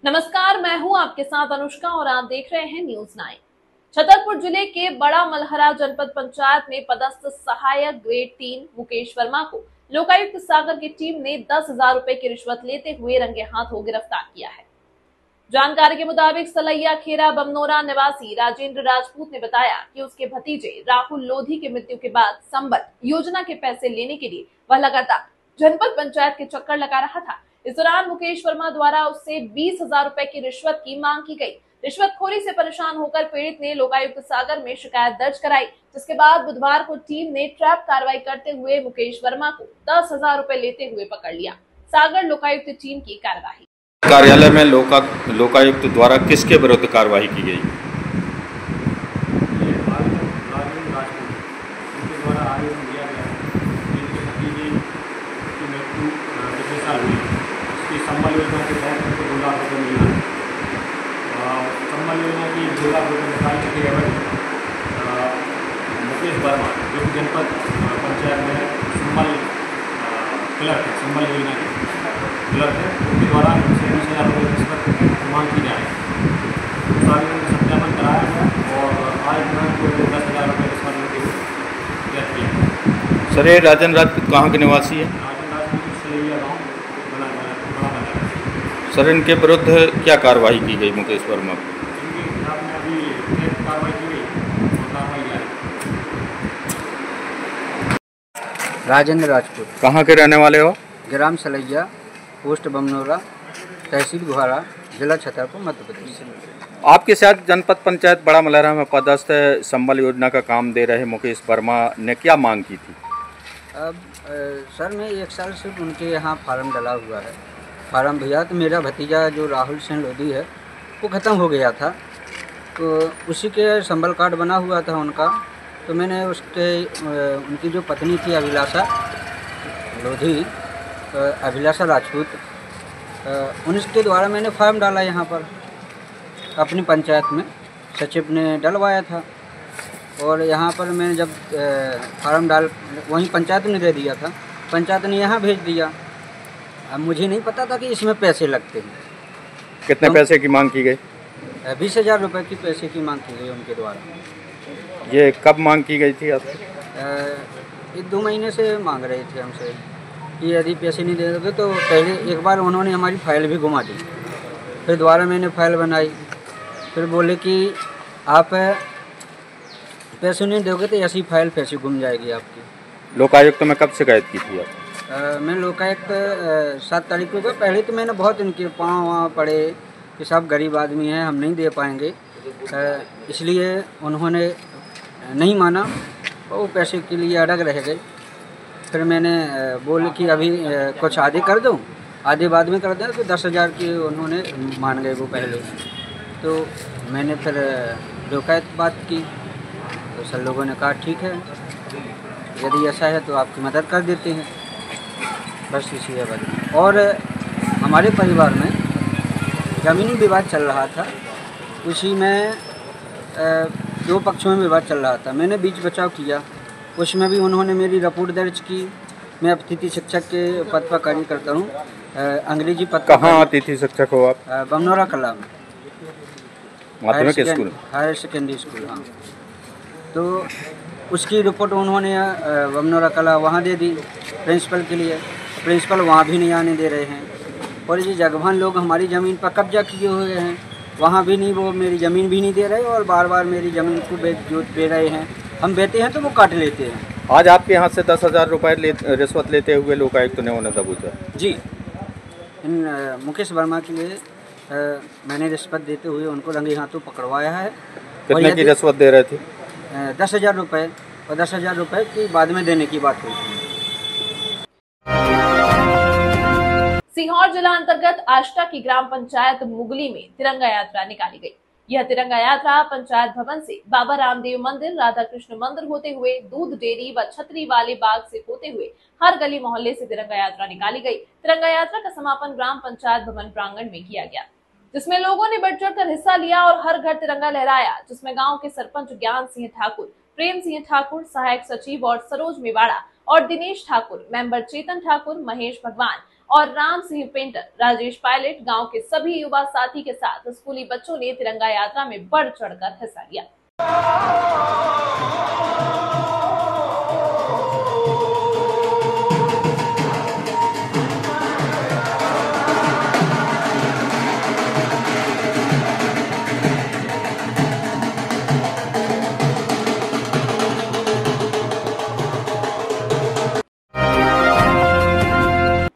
नमस्कार, मैं हूं आपके साथ अनुष्का और आप देख रहे हैं न्यूज 9। छतरपुर जिले के बड़ा मलहरा जनपद पंचायत में पदस्थ सहायक ग्रेड 3 मुकेश वर्मा को लोकायुक्त सागर की टीम ने 10,000 रुपए की रिश्वत लेते हुए रंगे हाथों गिरफ्तार किया है। जानकारी के मुताबिक सलैया खेरा बमनोरा निवासी राजेंद्र राजपूत ने बताया कि उसके भतीजे राहुल लोधी की मृत्यु के बाद संबल योजना के पैसे लेने के लिए वह लगातार जनपद पंचायत के चक्कर लगा रहा था। इस दौरान मुकेश वर्मा द्वारा उससे 20,000 रुपए की रिश्वत की मांग की गई। रिश्वतखोरी से परेशान होकर पीड़ित ने लोकायुक्त सागर में शिकायत दर्ज कराई, जिसके बाद बुधवार को टीम ने ट्रैप कार्रवाई करते हुए मुकेश वर्मा को 10,000 रुपए लेते हुए पकड़ लिया। सागर लोकायुक्त टीम की कार्रवाई। कार्यालय में लोकायुक्त द्वारा किसके विरुद्ध कार्रवाई की गई? संबल योजना के तहत उनको 2 लाख रुपये मिला है। संबल योजना की 2 लाख रुपये निकालने के एवज मुकेश वर्मा जो कि जनपद पंचायत में संबल क्लर्क है, संबल योजना के क्लर्क है, उनके द्वारा उनसे 20,000 रुपये रिश्वत मांग की जाए। सारे सत्यापन कराया गया और आज मैं को 10,000 रुपये रिश्वत लेते हुए गिरफ्तार किया। सर, ये राजन राजपूत कहाँ के निवासी है? राजन राजपूत सलैया गाँव बड़ा सर, इनके विरुद्ध क्या कार्रवाई की गई मुकेश वर्मा को? इनके खिलाफ में अभी कार्रवाई की गई और कार्रवाई जारी। राजेंद्र राजपूत, कहाँ के रहने वाले हो? ग्राम सलैया, पोस्ट बमनोरा, तहसील गुहारा, जिला छतरपुर, मध्य प्रदेश। आपके साथ जनपद पंचायत बड़ा मलहरा में पदस्थ संबल योजना का काम दे रहे मुकेश वर्मा ने क्या मांग की थी? अब सर, मैं 1 साल से उनके यहाँ फार्म डला हुआ है। फार्म भैया, तो मेरा भतीजा जो राहुल सिंह लोधी है वो ख़त्म हो गया था, तो उसी के संबल कार्ड बना हुआ था उनका। तो मैंने उनकी जो पत्नी थी अभिलाषा लोधी, अभिलाषा राजपूत, उनके द्वारा मैंने फार्म डाला यहाँ पर अपनी पंचायत में, सचिव ने डलवाया था। और यहाँ पर मैंने जब फार्म डाल वहीं पंचायत ने दे दिया था, पंचायत ने यहाँ भेज दिया। अब मुझे नहीं पता था कि इसमें पैसे लगते हैं। कितने पैसे की मांग की गई? 20,000 रुपये की पैसे की मांग की गई उनके द्वारा। ये कब मांग की गई थी आपसे? 1-2 महीने से मांग रहे थे हमसे कि यदि पैसे नहीं दे दोगे तो पहले एक बार उन्होंने हमारी फाइल भी घुमा दी, फिर दोबारा मैंने फाइल बनाई, फिर बोले कि आप पैसे नहीं दोगे तो ऐसी फाइल पैसे घूम जाएगी आपकी। लोकायुक्त में कब शिकायत की थी आप? मैं लोकायुक्त 7 तारीख को, पहले तो मैंने बहुत इनके पाँव वहाँ पड़े कि सब गरीब आदमी हैं, हम नहीं दे पाएंगे, इसलिए उन्होंने नहीं माना और वो पैसे के लिए अड़ग रह गए। फिर मैंने बोले कि अभी कुछ आधे कर दूँ, आधे बाद में कर दें, तो 10,000 की उन्होंने मान गए वो पहले। तो मैंने फिर लोकायुक्त बात की तो सब लोगों ने कहा ठीक है, यदि ऐसा है तो आपकी मदद कर देते हैं, बस इसी है बात। और हमारे परिवार में ज़मीनी विवाद चल रहा था, उसी में 2 पक्षों में विवाद चल रहा था। मैंने बीच बचाव किया, उसमें भी उन्होंने मेरी रिपोर्ट दर्ज की। मैं अतिथि शिक्षक के पद पर कार्य करता हूँ, अंग्रेजी पद। कहाँ अतिथि शिक्षक हो आप? बमनोरा कला में, माध्यमिक स्कूल, हायर सेकेंडरी स्कूल। हाँ, तो उसकी रिपोर्ट उन्होंने बमनोरा कला वहाँ दे दी प्रिंसिपल के लिए। प्रिंसिपल वहाँ भी नहीं आने दे रहे हैं, और ये जगवान लोग हमारी ज़मीन पर कब्जा किए हुए हैं, वहाँ भी नहीं, वो मेरी ज़मीन भी नहीं दे रहे और बार बार मेरी ज़मीन को दे रहे हैं। हम बेचते हैं तो वो काट लेते हैं। आज आपके यहाँ से 10,000 रुपये रिश्वत लेते हुए लोकायुक्त ने उन्हें दबोचा। जी, इन मुकेश वर्मा के लिए मैंने रिश्वत देते हुए उनको रंगे हाथों पकड़वाया है। कितने की रिश्वत दे रहे थे? 10,000 रुपये, और 10,000 रुपये की बाद में देने की बात हुई थी। सीहोर जिला अंतर्गत आष्टा की ग्राम पंचायत मुगली में तिरंगा यात्रा निकाली गई। यह तिरंगा यात्रा पंचायत भवन से बाबा रामदेव मंदिर, राधा कृष्ण मंदिर होते हुए दूध डेयरी व छतरी वाले बाग से होते हुए हर गली मोहल्ले से तिरंगा यात्रा निकाली गई। तिरंगा यात्रा का समापन ग्राम पंचायत भवन प्रांगण में किया गया, जिसमें लोगों ने बढ़ चढ़ कर हिस्सा लिया और हर घर तिरंगा लहराया, जिसमें गांव के सरपंच ज्ञान सिंह ठाकुर, प्रेम सिंह ठाकुर, सहायक सचिव और सरोज मेवाड़ा और दिनेश ठाकुर, मेंबर चेतन ठाकुर, महेश भगवान और राम सिंह पेंटर, राजेश पायलट, गांव के सभी युवा साथी के साथ स्कूली बच्चों ने तिरंगा यात्रा में बढ़ चढ़कर हिस्सा लिया।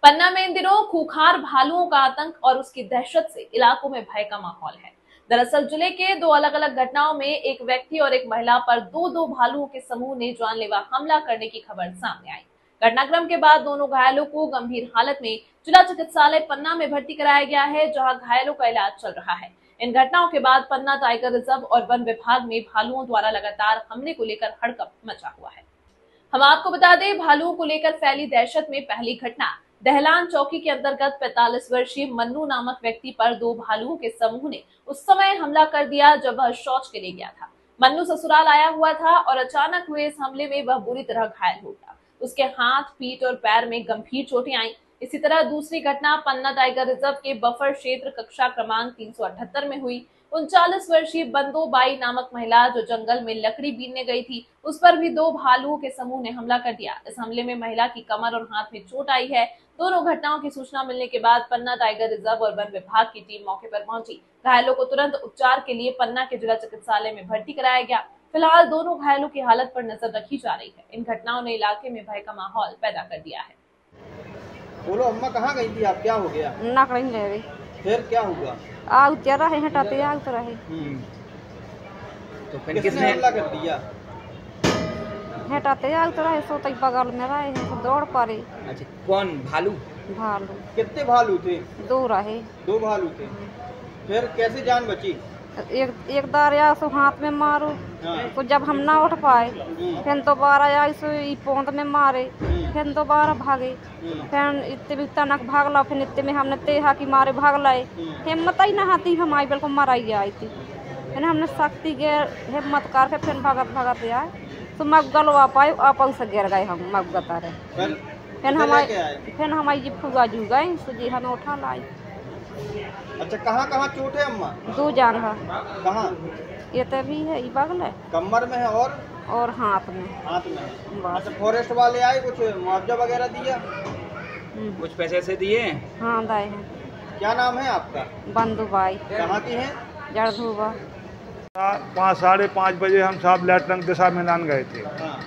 पन्ना में इन दिनों खूंखार भालुओं का आतंक और उसकी दहशत से इलाकों में भय का माहौल है। दरअसल जिले के दो अलग अलग घटनाओं में एक व्यक्ति और एक महिला पर दो भालुओं के समूह ने जानलेवा हमला करने की खबर सामने आई। घटनाक्रम के बाद दोनों घायलों को गंभीर हालत में जिला चिकित्सालय पन्ना में भर्ती कराया गया है, जहां घायलों का इलाज चल रहा है। इन घटनाओं के बाद पन्ना टाइगर रिजर्व और वन विभाग में भालुओं द्वारा लगातार हमले को लेकर हड़कंप मचा हुआ है। हम आपको बता दें, भालुओं को लेकर फैली दहशत में पहली घटना दहलान चौकी के अंतर्गत 45 वर्षीय मन्नू नामक व्यक्ति पर दो भालुओं के समूह ने उस समय हमला कर दिया जब वह शौच के लिए गया था। मन्नू ससुराल आया हुआ था और अचानक हुए इस हमले में वह बुरी तरह घायल हो गया। उसके हाथ, पीठ और पैर में गंभीर चोटें आईं। इसी तरह दूसरी घटना पन्ना टाइगर रिजर्व के बफर क्षेत्र कक्षा क्रमांक 378 में हुई। 39 वर्षीय बंदो बाई नामक महिला जो जंगल में लकड़ी बीनने गई थी, उस पर भी दो भालुओं के समूह ने हमला कर दिया। इस हमले में महिला की कमर और हाथ में चोट आई है। दोनों घटनाओं की सूचना मिलने के बाद पन्ना टाइगर रिजर्व और वन विभाग की टीम मौके पर पहुंची। घायलों को तुरंत उपचार के लिए पन्ना के जिला चिकित्सालय में भर्ती कराया गया। फिलहाल दोनों घायलों की हालत पर नजर रखी जा रही है। इन घटनाओं ने इलाके में भय का माहौल पैदा कर दिया है। बोलो अम्मा, कहाँ गई थी आप? क्या हो गया? नाकड़ी ले गई। फिर क्या हुआ? आग चल रहे हटाते आग तो रहे। तो फिर किसने हमला कर दिया? हटाते आग तो रहे, सोते बगल में रहे हैं तो दौड़ पड़े। अच्छा, कौन? भालू? भालू। कितने भालू थे? दो रहे। दो भालू थे। फिर कैसे जान बची? एक दारिया सो हाथ में मारो। हाँ। तो जब हम ना उठ पाए फिर दोबारा आई सो पोंद में मारे, फिर दोबारा भागे। फिर इतने भी तनक भागला, फिर इतने में हमने तेहा की मारे भाग लाए। हिम्मत ही ना आती, हम आई बिल्कुल मराई आई थी। फिर हमने शक्ति के हिम्मत करके फिर भगत आए तो मगल आ पाए, आप से गिर गए हम मगता रहे। फिर हमारी जी फुगा जू गए तो जी हमें उठा लाई। अच्छा, कहाँ कहाँ चोट है अम्मा? दो जान है। कहाँ? ये तो भी है, ये बगल है, कमर में है और हाथ में। हाथ में है। अच्छा, फॉरेस्ट वाले आए, कुछ मुआवजा वगैरह दिया? कुछ पैसे से दिए? हाँ दाए हैं। क्या नाम है आपका? बंदू बाई। कहाँ की है? जड़धुआ। 5 साढ़े 5 बजे हम साहब लेटरंग दिशा में नान गए थे। हाँ।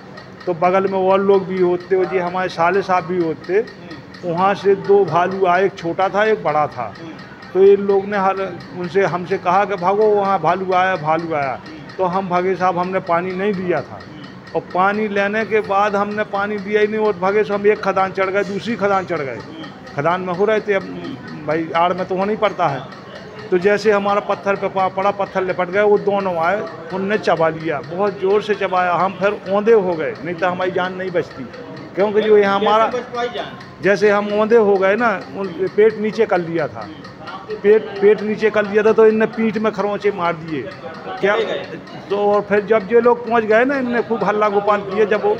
तो बगल में और लोग भी होते, जी हमारे साले साहब भी होते। वहाँ से दो भालू आए, एक छोटा था एक बड़ा था। तो इन लोग ने उनसे हमसे कहा कि भागो, वहाँ भालू आया। तो हम भागे साहब, हमने पानी नहीं दिया था। और पानी लेने के बाद हमने पानी दिया ही नहीं और भागे से हम एक खदान चढ़ गए, दूसरी खदान चढ़ गए। खदान में हो रहे थे, अब भाई आड़ में तो होना ही पड़ता है। तो जैसे हमारा पत्थर पे पड़ा, पत्थर लिपट गए, वो दोनों आए, उनने चबा लिया, बहुत ज़ोर से चबाया। हम फिर औंधे हो गए, नहीं तो हमारी जान नहीं बचती। क्योंकि जो यहाँ हमारा जैसे हम औंधे हो गए ना, पेट नीचे कर लिया था, पेट नीचे कर लिया था। तो इनने पीठ में खरोंचे मार दिए क्या। तो और फिर जब ये लोग पहुँच गए ना, इनने खूब हल्ला गोपाल किए, जब वो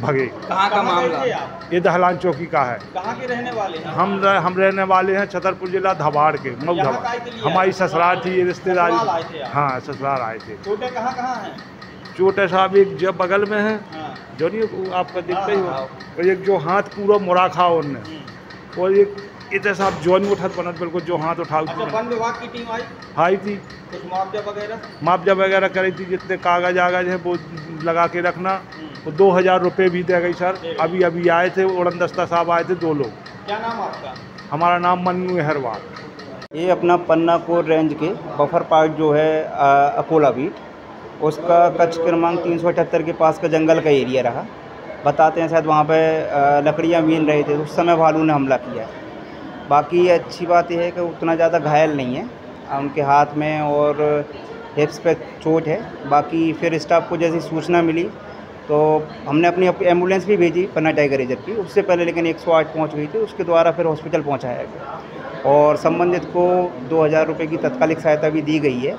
भगे। कहाँ का मामला? ये दहलान चौकी का है। कहाँ के रहने वाले हैं? हम रहने वाले हैं छतरपुर जिला धबाड़ के, मऊ धबाड़। हमारी ससुराल थी, रिश्तेदारी। हाँ, ससुराल आए थे। चोटें कहाँ कहाँ हैं? चोटें साहब एक जब बगल में है, जो नहीं आपका दिखता ही हो, और एक जो हाथ पूरा मुराखा उनने, और एक इधर साहब जो नहीं उठा बनत, बिल्कुल जो हाथ उठाओ। अच्छा, वन विभाग की टीम आई थी, कुछ मुआवजा वगैरह करी थी, जितने कागज है वो लगा के रखना। वो 2000 रुपये भी दे गई सर। अभी आए थे, उड़न दस्ता साहब आए थे, 2 लोग। क्या नाम आपका? हमारा नाम मन्नू अहरवाल। ये अपना पन्ना कोर रेंज के बफर पार्ट जो है अकोला बीट, उसका कच्छ क्रमांक 378 के पास का जंगल का एरिया रहा। बताते हैं शायद वहाँ पे लकड़ियाँ बीन रहे थे, उस समय भालू ने हमला किया। बाकी अच्छी बात यह है कि उतना ज़्यादा घायल नहीं है, उनके हाथ में और हिप्स पे चोट है। बाकी फिर स्टाफ को जैसी सूचना मिली तो हमने अपनी एम्बुलेंस भी भेजी पन्ना टाइगर रिजर्व की, उससे पहले लेकिन 108 पहुँच गई थी, उसके द्वारा फिर हॉस्पिटल पहुँचाया गया और संबंधित को 2000 रुपये की तत्कालिक सहायता भी दी गई है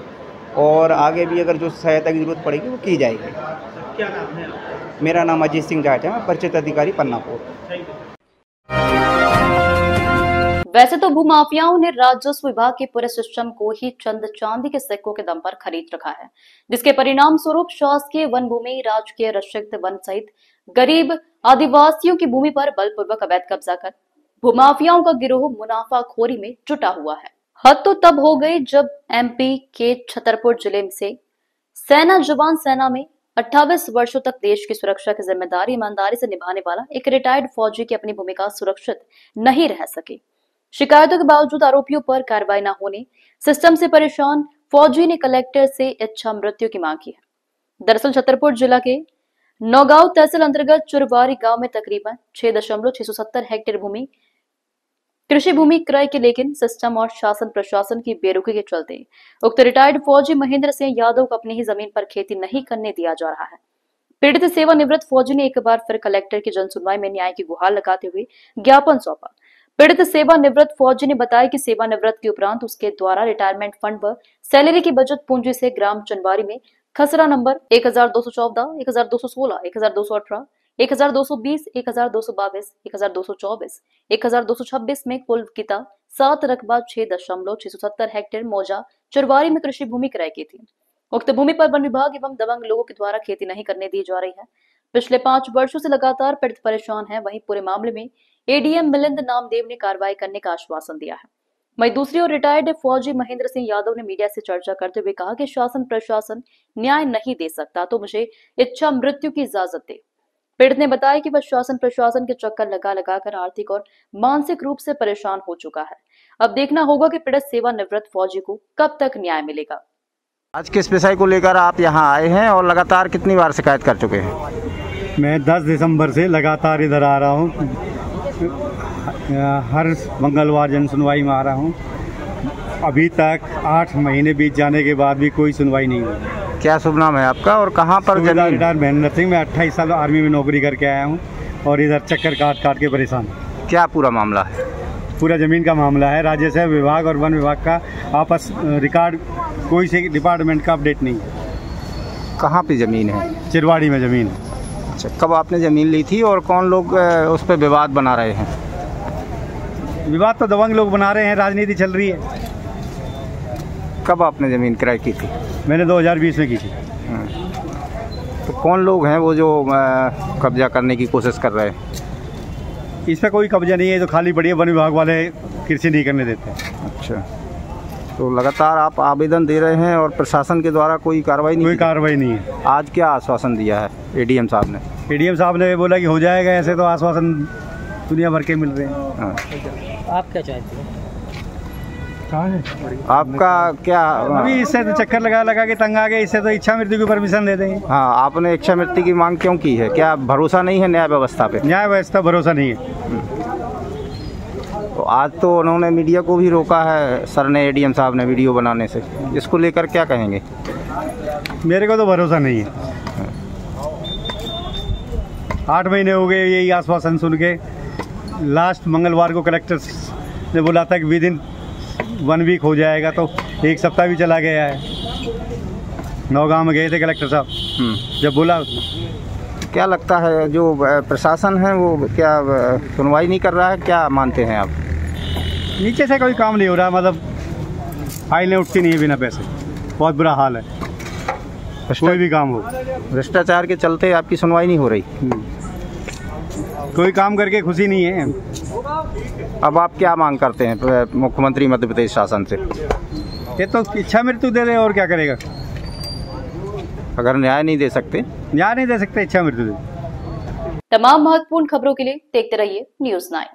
और आगे भी अगर जो सहायता की ज़रूरत पड़ेगी वो की जाएगी। क्या नाम है? मेरा नाम अजीत सिंह जाट है, मैं परिचित अधिकारी पन्नापुर। वैसे तो भूमाफियाओं ने राजस्व विभाग के पूरे सिस्टम को ही चंद चांदी के सिक्कों के दम पर खरीद रखा है, जिसके परिणाम स्वरूप शासकीय वन भूमि, राजकीय रक्षित वन सहित गरीब आदिवासियों की भूमि पर बलपूर्वक अवैध कब्जा कर भूमाफियाओं का गिरोह मुनाफाखोरी में जुटा हुआ है। हद तो तब हो गई जब एमपी के छतरपुर जिले से सेना जवान सेना में 28 वर्षों तक देश की सुरक्षा की जिम्मेदारी ईमानदारी से निभाने वाला एक रिटायर्ड फौजी की अपनी भूमिका सुरक्षित नहीं रह सके। शिकायतों के बावजूद आरोपियों पर कार्रवाई न होने सिस्टम से परेशान फौजी ने कलेक्टर से इच्छा मृत्यु की मांग की है। दरअसल छतरपुर जिला के नौगांव तहसील अंतर्गत चुरवारी गांव में तकरीबन 6.670 हेक्टेयर भूमि कृषि भूमि क्रय की, लेकिन सिस्टम और शासन प्रशासन की बेरुखी के चलते उक्त रिटायर्ड फौजी महेंद्र सिंह यादव को अपनी ही जमीन पर खेती नहीं करने दिया जा रहा है। पीड़ित सेवानिवृत्त फौजी ने एक बार फिर कलेक्टर की जनसुनवाई में न्याय की गुहार लगाते हुए ज्ञापन सौंपा। पीड़ित सेवानिवृत्त फौजी ने बताया कि सेवानिवृत्त के उपरांत उसके द्वारा रिटायरमेंट फंड व सैलरी की बचत पूंजी से ग्राम चंदवारी में खसरा नंबर 1214, 1216, 1218, 1220, 1222, 1224, 1226 में कुल किता 7 रकबा 6.670 हेक्टेयर मौजा चुरवारी में कृषि भूमि क्रय की थी। उक्त भूमि पर वन विभाग एवं दबंग लोगों के द्वारा खेती नहीं करने दी जा रही है। पिछले 5 वर्षों से लगातार पीड़ित परेशान है। वहीं पूरे मामले में एडीएम मिलिंद नामदेव ने कार्रवाई करने का आश्वासन दिया है। वहीं दूसरी ओर रिटायर्ड फौजी महेंद्र सिंह यादव ने मीडिया से चर्चा करते हुए कहा कि शासन प्रशासन न्याय नहीं दे सकता तो मुझे इच्छा मृत्यु की इजाजत दे। पीड़ित ने बताया कि वह शासन प्रशासन के चक्कर लगा कर आर्थिक और मानसिक रूप से परेशान हो चुका है। अब देखना होगा कि पीड़ित सेवानिवृत्त फौजी को कब तक न्याय मिलेगा। आज किस विषय को लेकर आप यहां आए हैं और लगातार कितनी बार शिकायत कर चुके हैं? मैं 10 दिसंबर से लगातार इधर आ रहा हूं। हर मंगलवार जन सुनवाई में आ रहा हूं। अभी तक 8 महीने बीत जाने के बाद भी कोई सुनवाई नहीं हुई। क्या शुभ नाम है आपका और कहां पर जमीन? रिटायर्ड महेंद्र सिंह। मैं 28 साल आर्मी में नौकरी करके आया हूं और इधर चक्कर काट के परेशान। क्या पूरा मामला है? पूरा ज़मीन का मामला है। राजस्व विभाग और वन विभाग का आपस रिकॉर्ड, कोई से डिपार्टमेंट का अपडेट नहीं। कहाँ पे ज़मीन है? चिरवाड़ी में ज़मीन है। अच्छा, कब आपने ज़मीन ली थी और कौन लोग उस पर विवाद बना रहे हैं? विवाद तो दबंग लोग बना रहे हैं, राजनीति चल रही है। कब आपने ज़मीन क्रय की थी? मैंने 2020 में की थी। तो कौन लोग हैं वो जो कब्जा करने की कोशिश कर रहे हैं? इस पर कोई कब्जा नहीं है, तो खाली बढ़िया वन विभाग वाले कृषि नहीं करने देते। अच्छा, तो लगातार आप आवेदन दे रहे हैं और प्रशासन के द्वारा कोई कार्रवाई नहीं? कोई कार्रवाई नहीं है। आज क्या आश्वासन दिया है एडीएम साहब ने? एडीएम साहब ने बोला कि हो जाएगा। ऐसे तो आश्वासन दुनिया भर के मिल रहे हैं। आप क्या चाहते हैं? आपका क्या? अभी इससे तो चक्कर लगा के तंग आ गए। इससे तो इच्छा मृत्यु की परमिशन दे देंगे। हाँ, आपने इच्छा मृत्यु की मांग क्यों की है? क्या भरोसा नहीं है न्याय व्यवस्था पे? न्याय व्यवस्था भरोसा नहीं है। तो आज तो उन्होंने मीडिया को भी रोका है सर ने, एडीएम साहब ने, वीडियो बनाने से। इसको लेकर क्या कहेंगे? मेरे को तो भरोसा नहीं है। 8 महीने हो गए यही आश्वासन सुन के। लास्ट मंगलवार को कलेक्टर ने बोला था कि विदिन 1 वीक हो जाएगा, तो 1 सप्ताह भी चला गया है। नौगांव में गए थे कलेक्टर साहब, जब बोला। क्या लगता है जो प्रशासन है वो क्या सुनवाई नहीं कर रहा है? क्या मानते हैं आप? नीचे से कोई काम नहीं हो रहा, मतलब फाइलें उठती नहीं है बिना पैसे। बहुत बुरा हाल है, कोई भी काम हो। भ्रष्टाचार के चलते आपकी सुनवाई नहीं हो रही? कोई काम करके खुशी नहीं है। अब आप क्या मांग करते हैं मुख्यमंत्री मध्य प्रदेश शासन से? ये तो इच्छा मृत्यु दे दे, और क्या करेगा? अगर न्याय नहीं दे सकते? न्याय नहीं दे सकते, इच्छा मृत्यु दे। तमाम महत्वपूर्ण खबरों के लिए देखते रहिए News 9।